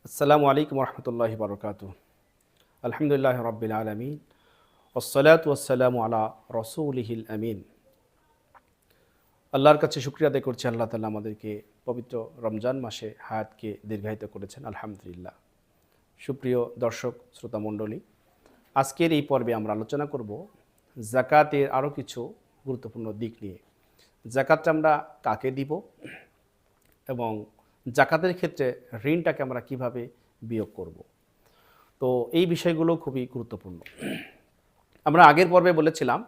আসসালামু আলাইকুম রহমতুল্লাহি বারকাতুহ। আলহামদুলিল্লাহ রাব্বিল আলামিন ওয়াসসালাতু ওয়াসসালামু আলা রাসূলিহিল আমিন। আল্লাহর কাছে শুকরিয়া আদায় করছি, আল্লাহ তাআলা আমাদেরকে পবিত্র রমজান মাসে হায়াতকে দীর্ঘায়িত করেছেন, আলহামদুলিল্লাহ। সুপ্রিয় দর্শক শ্রোতা মণ্ডলী, আজকের এই পর্বে আমরা আলোচনা করব যাকাতের আরও কিছু গুরুত্বপূর্ণ দিক নিয়ে। যাকাতটা আমরা কাকে দিব এবং যাকাতের ক্ষেত্রে ঋণটাকে আমরা কিভাবে বিয়োগ করব। তো এই বিষয়গুলো খুবই গুরুত্বপূর্ণ। আমরা আগের পর্বে বলেছিলাম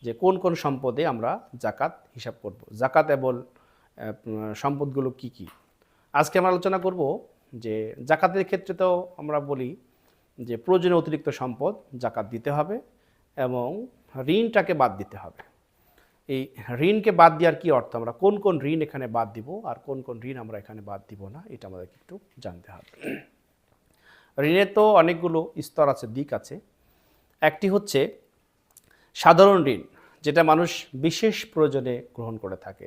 যে কোন কোন সম্পদে আমরা যাকাত হিসাব করব, যাকাত এবং সম্পদগুলো কি কি। আজকে আমরা আলোচনা করব যে যাকাতের ক্ষেত্রে তো আমরা বলি যে প্রয়োজনীয় অতিরিক্ত সম্পদ যাকাত দিতে হবে এবং ঋণটাকে বাদ দিতে হবে। এই ঋণকে বাদ দেওয়ার কী অর্থ, আমরা কোন কোন ঋণ এখানে বাদ দিব আর কোন কোন ঋণ আমরা এখানে বাদ দিব না, এটা আমাদেরকে একটু জানতে হবে। ঋণের তো অনেকগুলো স্তর আছে, দিক আছে। একটি হচ্ছে সাধারণ ঋণ, যেটা মানুষ বিশেষ প্রয়োজনে গ্রহণ করে থাকে।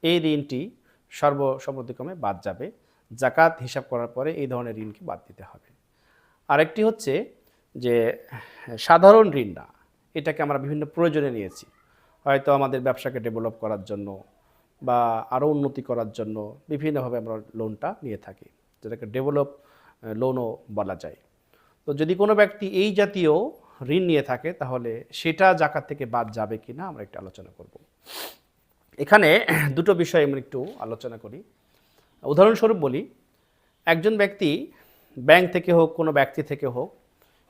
এই ঋণটি সর্বসম্মতিক্রমে বাদ যাবে, যাকাত হিসাব করার পরে এই ধরনের ঋণকে বাদ দিতে হবে। আরেকটি হচ্ছে যে সাধারণ ঋণ না, এটাকে আমরা বিভিন্ন প্রয়োজনে নিয়েছি, হয়তো আমাদের ব্যবসাকে ডেভেলপ করার জন্য বা আরও উন্নতি করার জন্য বিভিন্নভাবে আমরা লোনটা নিয়ে থাকি, যেটাকে ডেভেলপ লোনও বলা যায়। তো যদি কোনো ব্যক্তি এই জাতীয় ঋণ নিয়ে থাকে তাহলে সেটা যাকাত থেকে বাদ যাবে কি না আমরা একটু আলোচনা করব। এখানে দুটো বিষয় আমরা একটু আলোচনা করি। উদাহরণস্বরূপ বলি, একজন ব্যক্তি ব্যাংক থেকে হোক, কোনো ব্যক্তি থেকে হোক,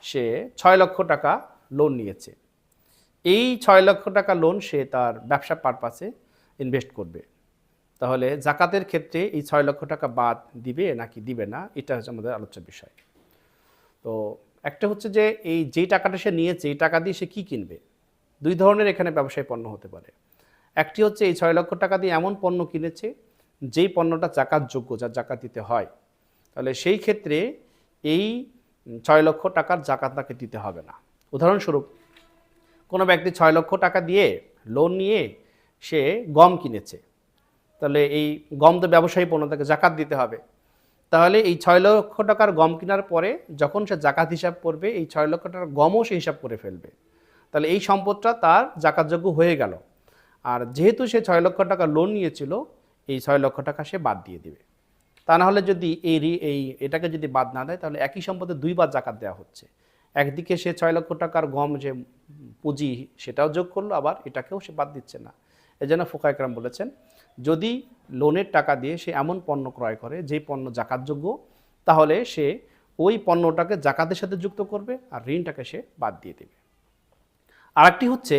সে 6 লক্ষ টাকা লোন নিয়েছে। এই 6 লক্ষ টাকা লোন সে তার ব্যবসা পারপাসে ইনভেস্ট করবে। তাহলে যাকাতের ক্ষেত্রে এই 6 লক্ষ টাকা বাদ দিবে নাকি দিবে না, এটা হচ্ছে আমাদের আলোচ্য বিষয়। তো একটা হচ্ছে যে এই যেই টাকাটা সে নিয়েছে, এই টাকা দিয়ে সে কী কিনবে। দুই ধরনের এখানে ব্যবসায়ী পণ্য হতে পারে। একটি হচ্ছে এই 6 লক্ষ টাকা দিয়ে এমন পণ্য কিনেছে যেই পণ্যটা যাকাতযোগ্য, যার যাকাত দিতে হয়। তাহলে সেই ক্ষেত্রে এই 6 লক্ষ টাকার যাকাত তাকে দিতে হবে না। উদাহরণস্বরূপ, কোনো ব্যক্তি 6 লক্ষ টাকা দিয়ে লোন নিয়ে সে গম কিনেছে, তাহলে এই গম তো ব্যবসায়ী পণ্য, তাকে যাকাত দিতে হবে। তাহলে এই 6 লক্ষ টাকার গম কেনার পরে যখন সে যাকাত হিসাব করবে, এই 6 লক্ষ টাকার গমও সে হিসাব করে ফেলবে। তাহলে এই সম্পদটা তার যাকাতযোগ্য হয়ে গেল। আর যেহেতু সে 6 লক্ষ টাকা লোন নিয়েছিল, এই 6 লক্ষ টাকা সে বাদ দিয়ে দিবে। তা না হলে যদি এটাকে যদি বাদ না দেয়, তাহলে একই সম্পদে দুইবার যাকাত দেওয়া হচ্ছে। একদিকে সে 6 লক্ষ টাকার গম যে পুঁজি সেটাও যোগ করলো, আবার এটাকেও সে বাদ দিচ্ছে না। এজন্য ফুকায়ে কেরাম বলেছেন, যদি লোনের টাকা দিয়ে সে এমন পণ্য ক্রয় করে যেই পণ্য যাকাতযোগ্য, তাহলে সে ওই পণ্যটাকে যাকাতের সাথে যুক্ত করবে আর ঋণটাকে সে বাদ দিয়ে দেবে। আরেকটি হচ্ছে,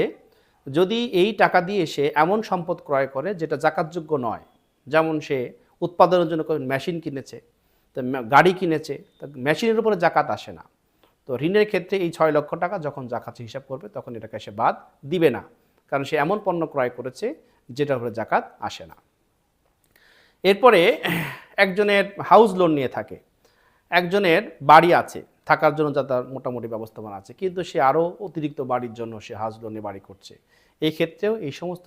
যদি এই টাকা দিয়ে সে এমন সম্পদ ক্রয় করে যেটা যাকাতযোগ্য নয়, যেমন সে উৎপাদনের জন্য কোনো মেশিন কিনেছে, তো গাড়ি কিনেছে, তা মেশিনের উপরে যাকাত আসে না। তো ঋণের ক্ষেত্রে এই 6 লক্ষ টাকা যখন যাকাত হিসাব করবে তখন এটাকে সে বাদ দিবে না, কারণ সে এমন পণ্য ক্রয় করেছে যেটার উপরে যাকাত আসে না। এরপরে একজনের হাউস লোন নিয়ে থাকে, একজনের বাড়ি আছে থাকার জন্য, যা তার মোটামুটি ব্যবস্থাপনা আছে, কিন্তু সে আরও অতিরিক্ত বাড়ির জন্য সে হাউস লোনে বাড়ি করছে। এই ক্ষেত্রেও এই সমস্ত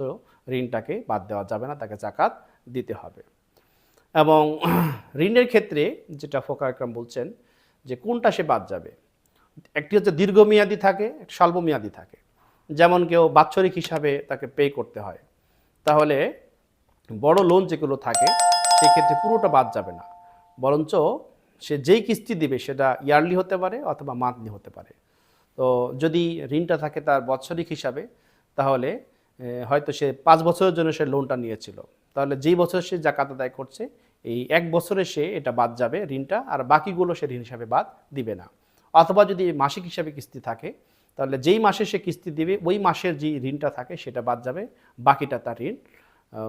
ঋণটাকে বাদ দেওয়া যাবে না, তাকে যাকাত দিতে হবে। এবং ঋণের ক্ষেত্রে যেটা ফুকায়ে কেরাম বলছেন যে কোনটা সে বাদ যাবে, একটি হচ্ছে দীর্ঘমেয়াদী থাকে, স্বল্পমেয়াদী থাকে। যেমন কেউ বাৎসরিক হিসাবে তাকে পে করতে হয়, তাহলে বড় লোন যেগুলো থাকে সেক্ষেত্রে পুরোটা বাদ যাবে না, বরঞ্চ সে যেই কিস্তি দিবে সেটা ইয়ারলি হতে পারে অথবা মান্থলি হতে পারে। তো যদি ঋণটা থাকে তার বাৎসরিক হিসাবে, তাহলে হয়তো সে 5 বছরের জন্য সে লোনটা নিয়েছিল, তাহলে যেই বছর সে যাকাত আদায় করছে এই 1 বছরে সে এটা বাদ যাবে ঋণটা, আর বাকিগুলো সে ঋণ হিসাবে বাদ দিবে না। অথবা যদি মাসিক হিসাবে কিস্তি থাকে, তাহলে যেই মাসে সে কিস্তি দিবে ওই মাসের যে ঋণটা থাকে সেটা বাদ যাবে, বাকিটা তার ঋণ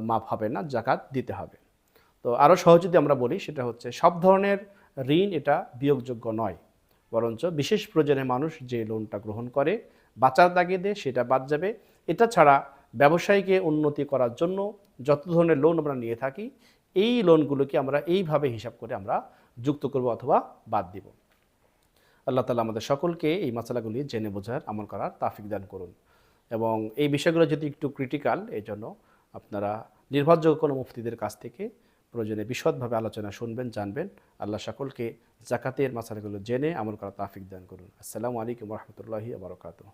মাফ হবে না, যাকাত দিতে হবে। তো আরও সহজ যদি আমরা বলি, সেটা হচ্ছে সব ধরনের ঋণ এটা বিয়োগযোগ্য নয়, বরঞ্চ বিশেষ প্রয়োজনে মানুষ যে লোনটা গ্রহণ করে বাঁচার তাগিদে সেটা বাদ যাবে। এটা ছাড়া ব্যবসায়ীকে উন্নতি করার জন্য যত ধরনের লোন আমরা নিয়ে থাকি, এই লোনগুলোকে আমরা এইভাবে হিসাব করে আমরা যুক্ত করব অথবা বাদ দিব। আল্লাহ তাআলা আমাদের সকলকে এই মাসালাগুলি জেনে বোঝার, আমল করার তৌফিক দান করুন। এবং এই বিষয়গুলো যদি একটু ক্রিটিক্যাল, এই জন্য আপনারা নির্ভরযোগ্য কোনো মুফতিদের কাছ থেকে প্রয়োজনে বিশদভাবে আলোচনা শুনবেন, জানবেন। আল্লাহ সকলকে জাকাতের মাসালাগুলো জেনে আমল করা তৌফিক দান করুন। আসসালামু আলাইকুম ওয়া রাহমাতুল্লাহি ওয়া বারাকাতুহু।